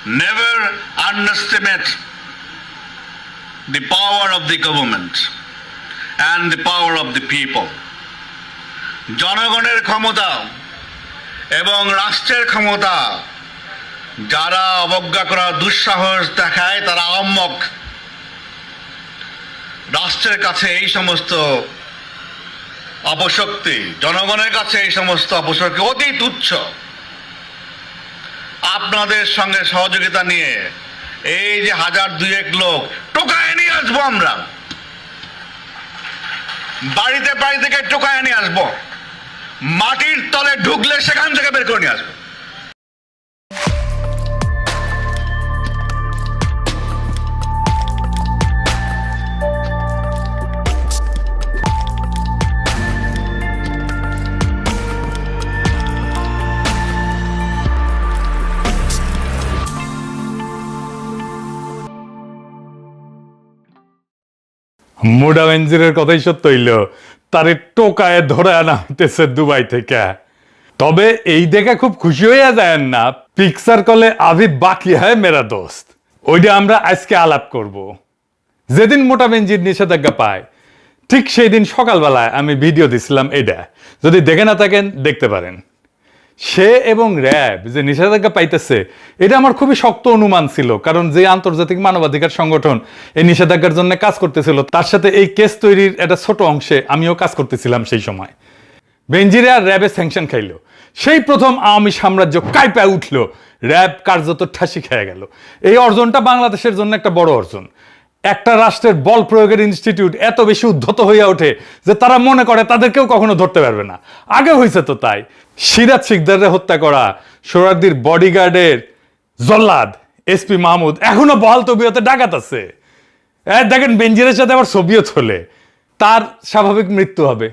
never underestimate the power of the government and the power of the people. জনগণের ক্ষমতা এবং রাষ্ট্রের ক্ষমতা যারা অবজ্ঞা করার দুঃসাহস দেখায় তারা আহম্মক। রাষ্ট্রের কাছে এই সমস্ত অপশক্তি, জনগণের কাছে এই সমস্ত অপশক্তি অতি তুচ্ছ। আপনাদের সঙ্গে সহযোগিতা নিয়ে এই যে 1000-2000 লোক টোকায় নিয়ে আসবো, আমরা বাড়িতে বাড়ি থেকে টোকায় নিয়ে আসবো, মাটির তলে ঢুকলে সেখান থেকে বের করে নিয়ে আসবো। মোডা বেনজিরের কথাই সত্য হইল, তারে টোকায় ধরে আনা হইতেছে দুবাই থেকে। তবে এই দেখে খুব খুশি হইয়া যায় না, পিকচার কলে আভি বাকি হয় মেরা দোস্ত, ওইটা আমরা আজকে আলাপ করব। যেদিন মোটা বেনজির নিষেধাজ্ঞা পায় ঠিক সেই দিন সকালবেলায় আমি ভিডিও দিছিলাম, এটা যদি দেখে না থাকেন দেখতে পারেন। সে এবং র্যাব যে নিষেধাজ্ঞা পাইতেছে এটা আমার খুবই শক্ত অনুমান ছিল, কারণ যে আন্তর্জাতিক মানবাধিকার সংগঠন এই নিষেধাজ্ঞার জন্য কাজ করতেছিল তার সাথে এই কেস তৈরির একটা ছোট অংশে আমিও কাজ করতেছিলাম সেই সময়। বেনজিরে আর র্যাবে স্যাংশন খাইল, সেই প্রথম আওয়ামী সাম্রাজ্য কাইপায় উঠল, র্যাব কার্যত ঠাসি খেয়ে গেল। এই অর্জনটা বাংলাদেশের জন্য একটা বড় অর্জন। একটা রাষ্ট্রের বল প্রয়োগের ইনস্টিটিউট এত বেশি উদ্ধত হইয়া ওঠে যে তারা মনে করে তাদেরকেও কখনো ধরতে পারবে না। আগে হয়েছে তো তাই। সিরাজ শিকদারের হত্যা করা সোহরাওয়ার্দীর বডিগার্ডের জল্লাদ এসপি মাহমুদ এখনো বহাল তবিয়তে ডাকাত আছে। দেখেন বেনজিরের সাথে আবার ছবিও চলে, তার স্বাভাবিক মৃত্যু হবে।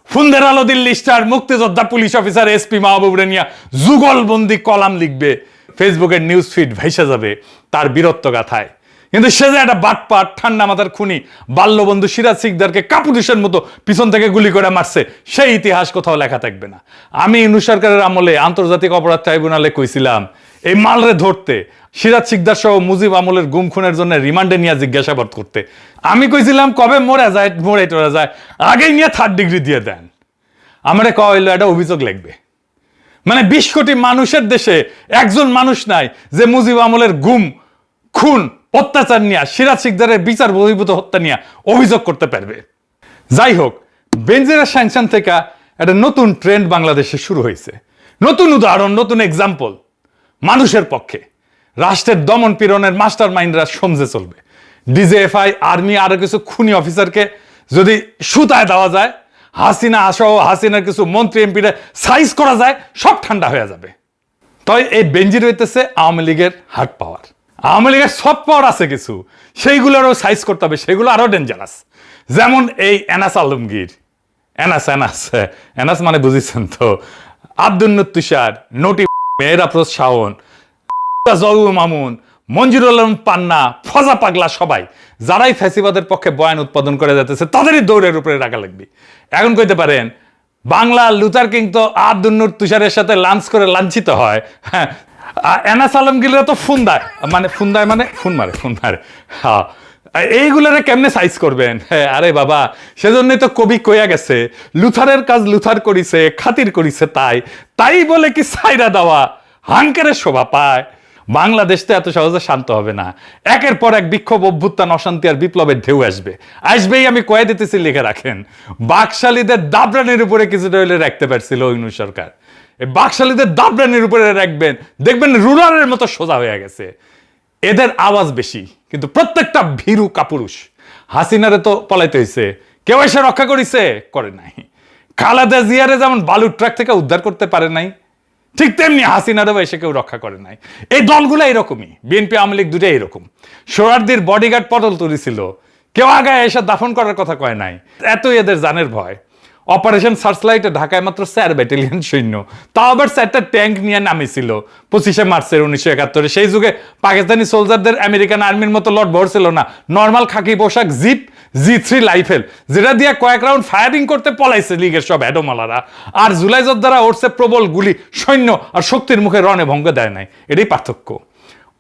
ফুন্দের আলো দিল্লি স্টার মুক্তিযোদ্ধা পুলিশ অফিসার এসপি মাহবুব রেনিয়া যুগলবন্দি কলাম লিখবে, ফেসবুকের নিউজ ফিড ভাইসা যাবে তার বীরত্ব গাথায়। কিন্তু সে যে একটা বাটপাট ঠান্ডা মাথার খুনি বাল্যবন্ধু সিরাজ শিকদারকে কাপুরুষের মতো পিছন থেকে গুলি করে মারছে, সেই ইতিহাস কোথাও লেখা থাকবে না। আমি ইউনূস সরকারের আমলে আন্তর্জাতিক অপরাধ ট্রাইব্যুনালে কইছিলাম এই মালরে ধরতে, সিরাজ শিকদার সহ মুজিব আমলের গুম খুনের জন্য রিমান্ডে নিয়ে জিজ্ঞাসাবাদ করতে। আমি কইছিলাম কবে মরে যায় টোরা যায়, আগেই নিয়ে 3rd ডিগ্রি দিয়ে দেন। আমারে কওয়া হইলো একটা অভিযোগ লিখবে। মানে 20 কোটি মানুষের দেশে একজন মানুষ নাই যে মুজিব আমলের গুম খুন অত্যাচার নিয়ে, সিরাজ শিকদারের বিচার বহির্ভূত হত্যা নিয়ে অভিযোগ করতে পারবে। যাই হোক, বেনজিরের স্যাংশন থেকে একটা নতুন ট্রেন্ড বাংলাদেশে শুরু হয়েছে, নতুন উদাহরণ, নতুন এক্সাম্পল। মানুষের পক্ষে রাষ্ট্রের দমন পীড়নের মাস্টার মাইন্ডরা সমঝে চলবে। ডিজিএফআই, আর্মি, আরো কিছু খুনি অফিসারকে যদি সুতায় দেওয়া যায়, হাসিনা সহ হাসিনার কিছু মন্ত্রী এমপিরা সাইজ করা যায়, সব ঠান্ডা হয়ে যাবে। তাই এই বেনজির হইতেছে আওয়ামী লীগের হার্ড পাওয়ার। আওয়ামী লীগের সফট পাওয়ার আছে কিছু, সেইগুলোরও সাইজ করতে হবে, সেগুলো আরো ডেঞ্জারাস। যেমন এই এনাস আলমগীর, এনাস মানে বুঝেছেন তো, আব্দুল তুষার, নটি, মেহরাফরোজ শাওন, জহুর মামুন, মঞ্জুরুল আলম পান্না, ফজা পাগলা, সবাই যারাই ফ্যাসিবাদের পক্ষে বয়ান উৎপাদন করে যাচ্ছে তাদেরই দৌড়ের উপরে রাখা লাগবে। এখন কইতে পারেন বাংলা লুথার কিং তো আব্দুল তুষারের সাথে লাঞ্চ করে লাঞ্ছিত হয়, হ্যাঁ, এনাস আলমগীররা তো ফোন মারে। হ্যাঁ, এইগুলোরে কেমনে সাইজ করবেন? হ্যাঁ, আরে বাবা, সেজন্যই তো কবি কইয়া গেছে, লুথারের কাজ লুথার করিছে, খাতির করিছে তাই বলে কি সাইরা দেওয়া হাঙ্কারের শোভা পায়? বাংলাদেশ তো এত সহজে শান্ত হবে না। একের পর এক বিক্ষোভ, অভ্যুত্থান, অশান্তি আর বিপ্লবের ঢেউ আসবেই। আমি কয়ে দিতেছি, লিখে রাখেন। বাকশালীদের দাবরানির উপরে কিছুটা হইলে রাখতে পারছিল ইউনূস সরকার, এই বাকশালীদের দাবরানির উপরে রাখবেন, দেখবেন রুলারের মতো সোজা হয়ে গেছে। এদের আওয়াজ বেশি, কিন্তু প্রত্যেকটা ভীরু কাপুরুষ। হাসিনারে তো পলাইতে হয়েছে, কেউ এসে রক্ষা করিছে? করে নাই। খালেদা জিয়ারে যেমন বালুর ট্রাক থেকে উদ্ধার করতে পারে নাই, ঠিক তেমনি হাসিনারও এসে কেউ রক্ষা করে নাই। এই দলগুলো এরকমই, বিএনপি আওয়ামী লীগ দুটাই এরকম। সোহরাওয়ার্দীর বডিগার্ড পটল তুলেছিল, কেউ আগে এসে দাফন করার কথা কয় নাই, এতই এদের জানের ভয়। অপারেশন সার্চলাইটে ঢাকায় মাত্র 4 ব্যাটালিয়ন সৈন্য, তাও আবার 4টা ট্যাঙ্ক নিয়ে নামেছিল 25শে মার্চের 1971। সেই যুগে পাকিস্তানি সোলজারদের আমেরিকান আর্মির মতো লট ভর ছিল না, নর্মাল খাকি পোশাক, জিপ, G3 রাইফেল, যেটা দিয়ে কয়েক রাউন্ড ফায়ারিং করতে পলাইছে লীগের সব হেডোমালারা। আর জুলাই যোদ্ধারা উঠছে প্রবল গুলি, সৈন্য আর শক্তির মুখে রণে ভঙ্গ দেয় নাই। এটাই পার্থক্য।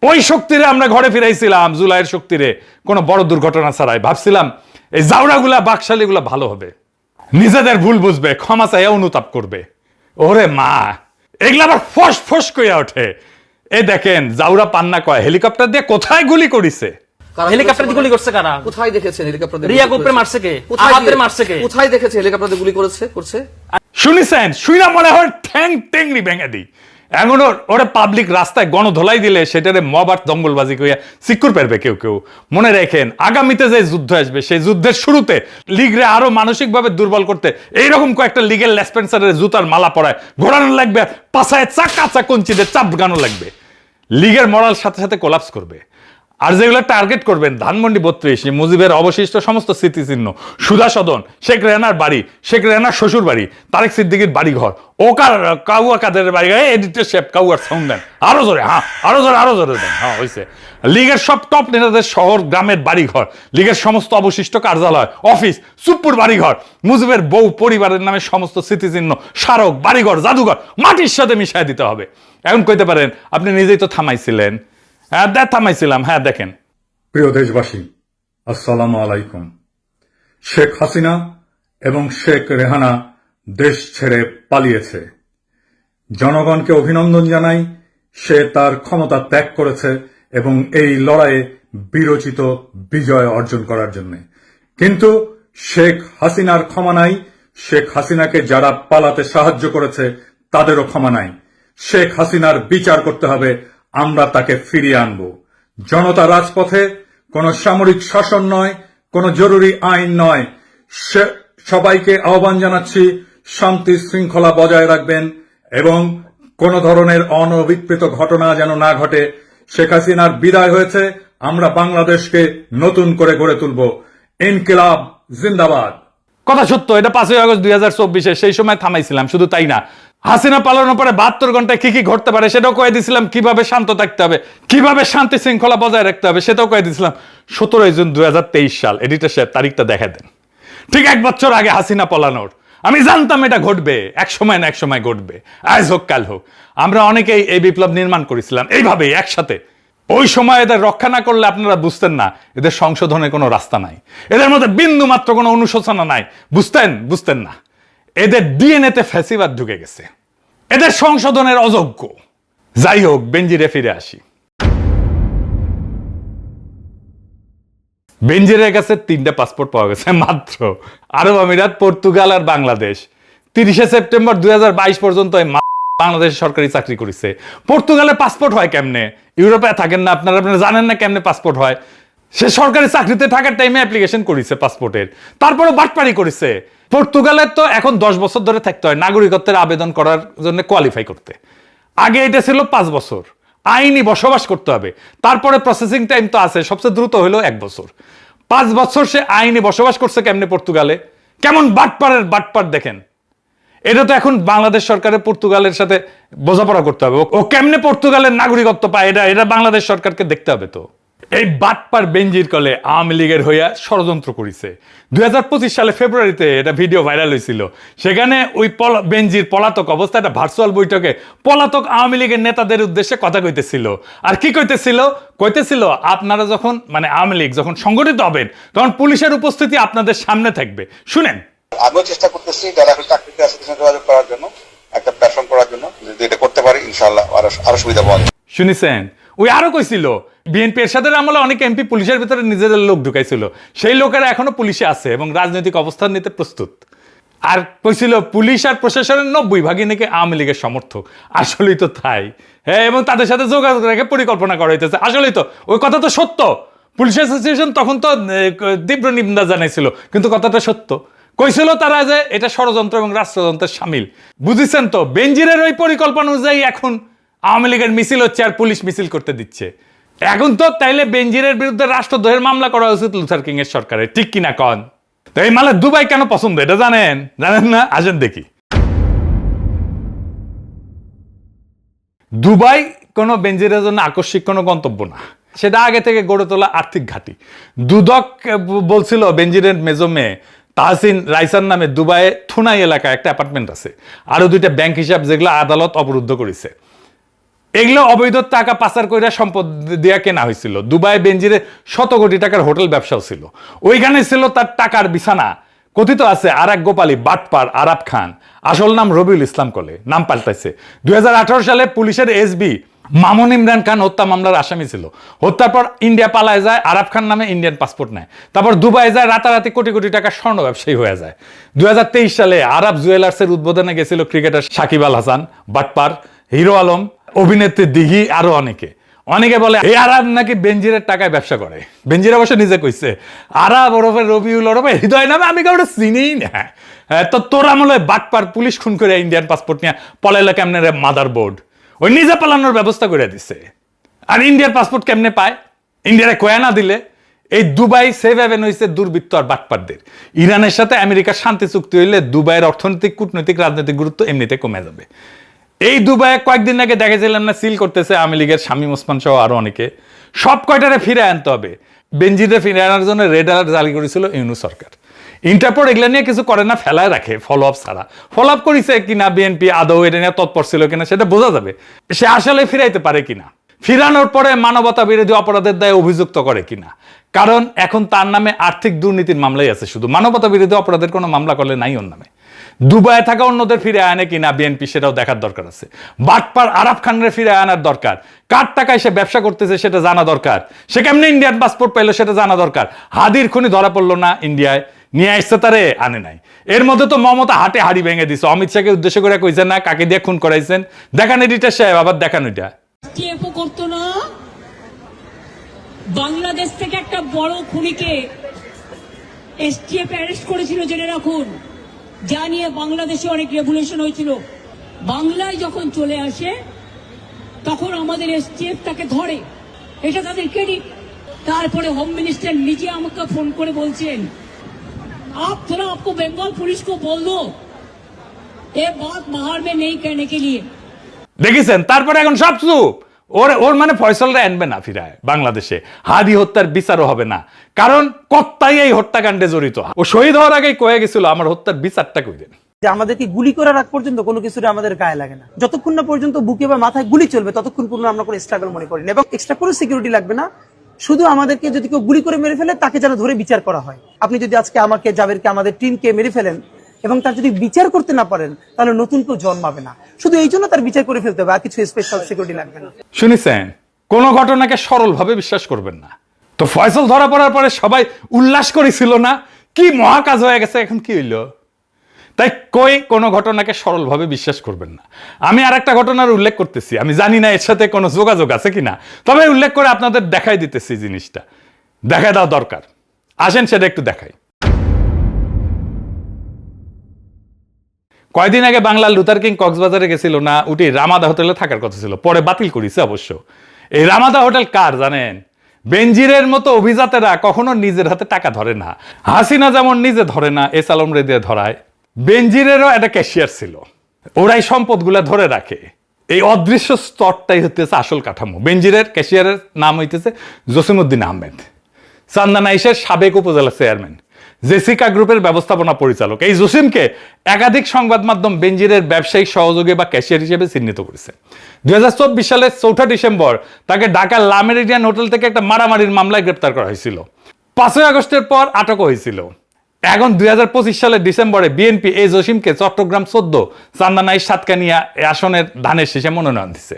ওই শক্তিরে আমরা ঘরে ফিরাইছিলাম, জুলাইয়ের শক্তিরে, কোনো বড় দুর্ঘটনা ছাড়াই। ভাবছিলাম এই জাউড়াগুলা বাকশালীগুলা ভালো হবে, নিজেদের ভুল বুঝবে, ক্ষমা চাইয়া অনুতাপ করবে। ওরে মা, এগুলা আবার ফস ফস কইয়া ওঠে। এই দেখেন জাউরা পান্না কয় হেলিকপ্টার দিয়ে কোথায় গুলি করিছে। হেলিকপ্টার দিয়ে গুলি করছে কারা? কোথায় দেখেছেন হেলিকপ্টার দিয়ে রিয়া গোপরে মারছে কে? আহাদের মারছে কে? কোথায় দেখেছেন হেলিকপ্টার দিয়ে গুলি করছে? শুনিছেন? শুইনা মনে হয় ঠ্যাং টেংরি ভেঙে দিই। এখন ওরে পাবলিক রাস্তায় গণধোলাই দিলে সেটারে মব আর দঙ্গলবাজি কইয়া সিকুর পারবে কেউ কেউ। মনে রাখেন, আগামীতে যে যুদ্ধ আসবে সেই যুদ্ধের শুরুতে লীগরে আরো মানসিকভাবে দুর্বল করতে এইরকম কয়েকটা লিগেল লেসপেন্সারের জুতার মালা পরায় ঘোরানো লাগবে, পাছায় চাকা কঞ্চিতে চাপ গানো লাগবে। লীগের মরাল সাথে সাথে কোলাপস করবে। আর যেগুলো টার্গেট করবেন, ধানমন্ডি 32, মুজিবের অবশিষ্ট সমস্ত স্মৃতিচিহ্ন, সুধা সদন, শেখ রেহানার বাড়ি, শেখ রেহানার শ্বশুর বাড়ি, তারেক সিদ্দিকীর বাড়ি ঘর, কাউয়া কাদের বাড়ি ঘর, এডিটর শেপ কাউয়ার সাউন্ড দেন আরো জোরে, হ্যাঁ আরো জোরে দেন, হ্যাঁ হয়েছে। লীগের সব টপ নেতাদের শহর গ্রামের বাড়ি ঘর, লীগের সমস্ত অবশিষ্ট কার্যালয়, অফিস, সুপ্পুর বাড়ি ঘর, মুজিবের বউ পরিবারের নামে সমস্ত স্মৃতিচিহ্ন, স্মারক, বাড়িঘর, জাদুঘর মাটির সাথে মিশাই দিতে হবে। এখন কইতে পারেন আপনি নিজেই তো থামাইছিলেন। হ্যাঁ থামাইছিলাম, হ্যাঁ দেখেন। প্রিয় দেশবাসী, আসসালামু আলাইকুম। শেখ হাসিনা এবং শেখ রেহানা দেশ ছেড়ে পালিয়েছে। জনগণকে অভিনন্দন জানাই, সে তার ক্ষমতা ত্যাগ করেছে এবং এই লড়াইয়ে বিরচিত বিজয় অর্জন করার জন্য। কিন্তু শেখ হাসিনার ক্ষমা নাই, শেখ হাসিনাকে যারা পালাতে সাহায্য করেছে তাদেরও ক্ষমা নাই। শেখ হাসিনার বিচার করতে হবে, আমরা তাকে ফিরিয়ে আনব। জনতা রাজপথে, কোন সামরিক শাসন নয়, কোন জরুরি আইন নয়। সবাইকে আহ্বান জানাচ্ছি, শান্তি শৃঙ্খলা বজায় রাখবেন এবং কোন ধরনের অনভিপ্রেত ঘটনা যেন না ঘটে। শেখ হাসিনার বিদায় হয়েছে, আমরা বাংলাদেশকে নতুন করে গড়ে তুলব। ইনকিলাব জিন্দাবাদ। কথা সত্য, এটা 5ই আগস্ট 2024 সেই সময় থামাইছিলাম। শুধু তাই না, হাসিনা পালানোর পরে 72 ঘন্টায় কি কি ঘটতে পারে সেটাও কয়ে দিছিলাম, কিভাবে শান্ত থাকতে হবে, কিভাবে শান্তি শৃঙ্খলা বজায় রাখতে হবে সেটাও কয়ে দিছিলাম। 17 জুন 2023 সাল, এডিটর সাহেব তারিখটা দেখা দেন। ঠিক 1 বছর আগে হাসিনা পালানোর। আমি জানতাম এটা ঘটবে, এক সময় না এক সময় ঘটবে, আজ হোক কাল হোক। আমরা অনেকেই এই বিপ্লব নির্মাণ করেছিলাম এইভাবেই একসাথে। ওই সময় এদের রক্ষা না করলে আপনারা বুঝতেন না এদের সংশোধনের কোনো রাস্তা নাই, এদের মধ্যে বিন্দু মাত্র কোনো অনুশোচনা নাই। বুঝতেন না এদের ডিএনএতে ফ্যাসিবাদ ঢুকে গেছে, এদের সংশোধনের অযোগ্য। যাই হোক, বেনজিরে ফিরে আসি। বেনজিরের কাছে 3টা পাসপোর্ট পাওয়া গেছে মাত্র। আরব আমিরাত, পর্তুগাল আর বাংলাদেশ। 30 সেপ্টেম্বর 2022 পর্যন্ত বাংলাদেশের সরকারি চাকরি করেছে। পর্তুগালে পাসপোর্ট হয় কেমনে? ইউরোপে থাকেন না আপনারা জানেন না কেমনে পাসপোর্ট হয়? সে সরকারি চাকরিতে থাকার টাইমে অ্যাপ্লিকেশন করেছে পাসপোর্টের, তারপরে বাটপারি করেছে। পর্তুগালের তো এখন 10 বছর ধরে থাকতে হয় নাগরিকত্বের আবেদন করার জন্য, কোয়ালিফাই করতে। আগে এটা ছিল 5 বছর, আইনি বসবাস করতে হবে, তারপরে প্রসেসিং টাইম তো আছে, সবচেয়ে দ্রুত হলো 1 বছর। 5 বছর সে আইনি বসবাস করছে কেমনে পর্তুগালে? কেমন বাটপার দেখেন। এটা তো এখন বাংলাদেশ সরকারের পর্তুগালের সাথে বোঝাপড়া করতে হবে, ও কেমনে পর্তুগালের নাগরিকত্ব পায় এটা বাংলাদেশ সরকারকে দেখতে হবে। তো এই বাটপার বেনজির কলে আওয়ামী লীগের হইয়া ষড়যন্ত্র করেছে। 2025 সালে ফেব্রুয়ারিতে এটা ভিডিও ভাইরাল হয়েছিল। সেখানে ওই বেনজির পলাতক অবস্থা একটা ভার্চুয়াল বৈঠকে পলাতক আওয়ামী লীগের নেতাদের উদ্দেশ্যে কথা কইতেছিল। আর কি কইতেছিল আপনারা যখন আওয়ামী লীগ যখন সংগঠিত হবেন তখন পুলিশের উপস্থিতি আপনাদের সামনে থাকবে। শুনেন, আমিও চেষ্টা করতেছি যারা এখন চাকরিতে আছে তাদের সাথে যোগাযোগ করার জন্য, একটা প্ল্যাটফর্ম করার জন্য। যদি এটা করতে পারি ইনশাআল্লাহ আরো সুবিধা পাওয়া যাবে। শুনেছেন? ওই আরো কইছিল বিএনপি এরশাদের আমলে অনেক এমপি পুলিশের ভিতরে নিজেদের লোক ঢুকাইছিল, সেই লোকেরা এখনো পুলিশে আছে এবং রাজনৈতিক অবস্থান নিতে প্রস্তুত। আর কইছিল পুলিশ আর প্রশাসনের 90% নাকি আওয়ামী লীগের সমর্থক। আসলেই তো তাই, হ্যাঁ। এবং তাদের সাথে যোগাযোগ রেখে পরিকল্পনা করা হইতেছে। আসলেই তো ওই কথা তো সত্য। পুলিশ অ্যাসোসিয়েশন তখন তো তীব্র নিন্দা জানাইছিল, কিন্তু কথাটা সত্য। কইছিল তারা যে এটা ষড়যন্ত্র এবং রাষ্ট্রযন্ত্রের সামিল। বুঝেছেন তো? বেনজিরের ওই পরিকল্পনা অনুযায়ী এখন আওয়ামী লীগের মিছিল হচ্ছে আর পুলিশ মিছিল করতে দিচ্ছে। এখন তো তাইলে বেনজিরের বিরুদ্ধে রাষ্ট্রদ্রোহের মামলা করা উচিত লুথার কিং এর সরকারের, ঠিক কিনা কন? তো এই মালে দুবাই কেন পছন্দ এটা জানেন না? আসেন দেখি। দুবাই কোনো বেনজিরের জন্য আকস্মিক কোনো গন্তব্য না, সেটা আগে থেকে গড়ে তোলা আর্থিক ঘাঁটি। দুদক বলছিল বেনজিরের মেজো মেয়ে তাহসিন রাইসার নামে দুবাইয়ে থুনাই এলাকায় একটা অ্যাপার্টমেন্ট আছে, আরো 2টা ব্যাংক হিসাব যেগুলো আদালত অবরুদ্ধ করেছে। এগুলো অবৈধ টাকা পাচার কইরা সম্পদ দিয়া কেনা হয়েছিল। দুবাই বেনজিরে 100 কোটি টাকার হোটেল ব্যবসাও ছিল, ওইখানে ছিল তার টাকার বিছানা। কথিত আছে আর এক গোপালী বাটপার আরাব খান, আসল নাম রবিউল ইসলাম কলে, নাম পাল্টাইছে। 2018 সালে পুলিশের এসবি মামুন ইমরান খান হত্যা মামলার আসামি ছিল। হত্যার পর ইন্ডিয়া পালায় যায়, আরাব খান নামে ইন্ডিয়ান পাসপোর্ট নেয়, তারপর দুবাই যায়, রাতারাতি কোটি কোটি টাকা স্বর্ণ ব্যবসায়ী হয়ে যায়। 2023 সালে আরব জুয়েলার্সের উদ্বোধনে গেছিল ক্রিকেটার সাকিব আল হাসান, বাটপার, হিরো আলম, অভিনেত্রী দিঘি, আরো অনেকে। অনেকে বলে এই আরব নাকি বেনজিরের টাকায় ব্যবসা করে। বেনজির অবশ্য নিজে কইছে আরব ওরফে রবিউল ওরফে হৃদয় নামে আমি কাউকে চিনিই না। তো তোর আমলে বাটপার পুলিশ খুন করে ইন্ডিয়ান পাসপোর্ট নিয়ে পলাইলো কেমনে রে মাদার বোর্ড, ওই নিজে পালানোর ব্যবস্থা করে দিছে। আর ইন্ডিয়ার পাসপোর্ট কেমনে পায়? ইন্ডিয়ারে কয়া না দিলে। এই দুবাই সেভ হ্যাভেন হয়েছে দুর্বৃত্ত আর বাটপারদের। ইরানের সাথে আমেরিকার শান্তি চুক্তি হইলে দুবাইয়ের অর্থনৈতিক, কূটনৈতিক, রাজনৈতিক গুরুত্ব এমনিতে কমে যাবে। এই দুবাইয়ে কয়েকদিন আগে দেখেছিলাম না সিল করতেছে আওয়ামী লীগের শামীম ওসমান সহ আরো অনেকে। সব কয়টারে ফিরে আনতে হবে। বেনজিরে ফিরে আনার জন্য রেড অ্যালার্ট জারি করেছিল ইউনূস সরকার। ইন্টারপোল এগুলা নিয়ে কিছু করে না, ফেলায় রাখে ফলো আপ ছাড়া। ফলো আপ করেছে কিনা বিএনপি আদৌ এটা নিয়ে তৎপর ছিল কিনা সেটা বোঝা যাবে, সে আসলে ফিরাইতে পারে কিনা, ফিরানোর পরে মানবতা বিরোধী অপরাধের দায়ে অভিযুক্ত করে কিনা। কারণ এখন তার নামে আর্থিক দুর্নীতির মামলাই আছে, শুধু মানবতা বিরোধী অপরাধের কোনো মামলা করলে নাই ওর নামে। দুবাইয়ে থাকা অন্যদের ফিরে আনে কিনা বিএনপি সেটাও দেখার দরকার আছে। বাটপার আরাব খানের ফিরে আনার দরকার। কার টাকায় সে ব্যবসা করতেছে সেটা জানা দরকার। সে কেমনে ইন্ডিয়ান পাসপোর্ট পাইলো সেটা জানা দরকার। হাদির খুনি ধরা পড়লো না ইন্ডিয়ায়, নিয়ে আসছে তারে আনে নাই। এর মধ্যে তো মমতা হাটে হাড়ি ভেঙে দিছে, অমিত শাহকে উদ্দেশ্য করে কইছেন না কাকে দিয়ে খুন করাইছেন। দেখান এডিটার সাহেব, আবার দেখান ওইটা। টিএফও করতো না, বাংলাদেশ থেকে একটা বড় খুনিকে এসটিএফ অ্যারেস্ট করেছিল জেনে রাখুন, যা নিয়ে বাংলাদেশে অনেক রেভলিউশন হয়েছিল। বাংলায় যখন চলে আসে তখন আমাদের এসটিএফ তাকে ধরে, এটা তাদের ক্রেডিট। তারপরে হোম মিনিস্টার নিজে আমাকে ফোন করে বলছেন आप थोड़ा आपको बंगाल पुलिस को बोल दो ये बात बाहर में नहीं कहने के लिए। দেখেছেন, তারপরে এখন সব চুপ। ওর মানে ফয়সলরা আনবে না ফিরায় বাংলাদেশে, হাদি হত্যার বিচারও হবে না, কারণ কর্তাই এই হত্যাকাণ্ডে জড়িত। ও শহীদ হওয়ার আগেই কয়ে গেছিল আমার হত্যার বিচারটা কইরেন। যে আমাদেরকে গুলি করার আগ পর্যন্ত কোনো কিছুটা আমাদের গায়ে লাগে না, যতক্ষণ না পর্যন্ত বুকে বা মাথায় গুলি চলবে ততক্ষণ পর্যন্ত আমরা কোনো স্ট্রাগল মনে করি না। এবং এক্সট্রা কোনো সিকিউরিটি লাগবে না, শুধু আমাদেরকে যদি কেউ গুলি করে মেরে ফেলে তাকে যেন ধরে বিচার করা হয়। আপনি যদি আজকে আমাকে, জাবেরকে, আমাদের টিমকে মেরে ফেলেন এবং তার যদি বিচার করতে না পারেন তাহলে নতুন কেউ জন্মাবে না। শুধু এই জন্য তার বিচার করে ফেলতে হবে, আর কিছু স্পেশাল সিকিউরিটি লাগবে না। শুনেছেন, কোন ঘটনাকে সরলভাবে বিশ্বাস করবেন না। তো ফয়সল ধরা পড়ার পরে সবাই উল্লাস করেছিল না, কি মহাকাজ হয়ে গেছে, এখন কি হইল? তাই কোনো ঘটনাকে সরলভাবে বিশ্বাস করবেন না। আমি আর একটা ঘটনার উল্লেখ করতেছি, আমি জানি না এর সাথে কোনো যোগাযোগ আছে কিনা, তবে উল্লেখ করে আপনাদের দেখাই দিতেছি জিনিসটা, দেখাই দেওয়া দরকার। আসেন সেটা একটু দেখাই। কয়দিন আগে বাংলার লুথার কিং কক্সবাজারে গেছিল না, উঠি রামাদা হোটেলে থাকার কথা ছিল, পরে বাতিল করেছে অবশ্য। এই রামাদা হোটেল কার জানেন? বেনজিরের মতো অভিজাতেরা কখনো নিজের হাতে টাকা ধরে না। হাসিনা যেমন নিজে ধরে না, এস আলম রে দিয়ে ধরায়, বেনজিরেরও একটা ক্যাশিয়ার ছিল, ওরাই সম্পদগুলা ধরে রাখে। এই অদৃশ্য স্তরটাই হইতেছে আসল কাঠামো। বেনজিরের ক্যাশিয়ারের নাম হইতেছে জসিমউদ্দিন আহমেদ, চান্দানাইশের সাবেক উপজেলা চেয়ারম্যান, জেসিকা গ্রুপের ব্যবস্থাপনা পরিচালক। এই জসিমকে একাধিক সংবাদ মাধ্যম বেনজিরের ব্যবসায়িক সহযোগী বা ক্যাশিয়ার হিসেবে চিহ্নিত করেছে। 2024 সালের 4 ডিসেম্বর তাকে ঢাকার লা মেরিডিয়ান হোটেল থেকে একটা মারামারির মামলায় গ্রেপ্তার করা হয়েছিল। 5 আগস্টের পর আটক হয়েছিল। এখন 2025 সালের ডিসেম্বরে বিএনপি এই জসিমকে চট্টগ্রাম 14 চান্দানাই সাতকানিয়া আসনের ধানের শীষে মনোনয়ন দিচ্ছে।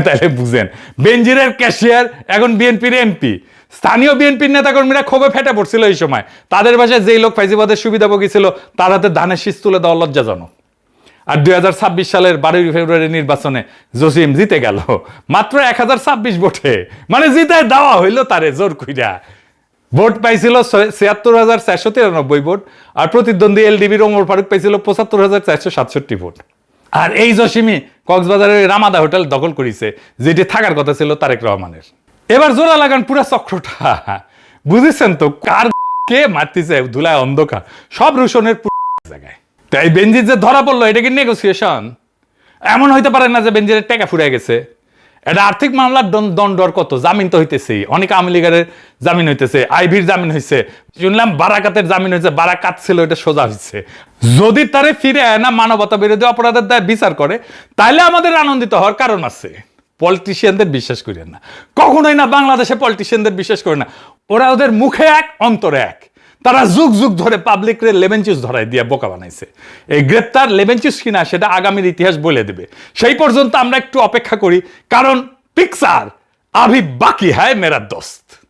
তাহলে বুঝেন, বেনজিরের ক্যাশিয়ার এখন বিএনপির এমপি। স্থানীয় বিএনপির নেতাকর্মীরা ক্ষোভে ফেটে পড়ছিল এই সময়। তাদের ভাষায় যেই লোক ফাইজিবাদের সুবিধাভোগী ছিল তার হাতে ধানের শীষ তুলে দেওয়া লজ্জাজনক। আর 2026 সালের 12 ফেব্রুয়ারি নির্বাচনে জসিম জিতে গেল মাত্র 1026 ভোটে, মানে জিতে দেওয়া হইল তারে জোর কইরা। ভোট পাইছিল ৭৬,৪৯৩ ভোট, আর প্রতিদ্বন্দ্বী এলডিবির ওমর ফারুক পাইছিল ৭৫,৪৬৭ ভোট। আর এই জসিমই কক্সবাজারের রামাদা হোটেল দখল করেছে, যেটি থাকার কথা ছিল তারেক রহমানের। এবার জোড়া লাগান পুরা চক্রটা, বুঝেছেন তো কার কে মারতেছে, ধুলায় অন্ধকার, সব রুশনের জায়গায়। তাই বেনজির যে ধরা পড়লো, এটা কি নেগোসিয়েশন? এমন হইতে পারে না যে বেনজিরের টাকা ফুরে গেছে। এটা আর্থিক মামলার দণ্ডর কত, জামিন তো হইতেছে, অনেক আওয়ামী লীগের জামিন হইতেছে, আইভির জামিন হয়েছে, শুনলাম বারাকাতের জামিন হয়েছে, বারাকাত ছিল এটা সোজা হয়েছে। যদি তারে ফিরে আয় না মানবতা বিরোধী অপরাধের দায় বিচার করে, তাহলে আমাদের আনন্দিত হওয়ার কারণ আছে। পলিটিশিয়ানদের বিশ্বাস করেন না, কখনোই না। বাংলাদেশে পলিটিশিয়ানদের বিশ্বাস করে না। ওরা ওদের মুখে এক অন্তরে এক। তারা যুগ যুগ ধরে পাবলিকরে লেমন জুস ধরাই দিয়ে বোকা বানাইছে। এই গ্রেপ্তার লেমন জুস কিনা সেটা আগামীর ইতিহাস বলে দেবে। সেই পর্যন্ত আমরা একটু অপেক্ষা করি, কারণ পিকচার আভি বাকি হ্যায় মেরা দোস্ত।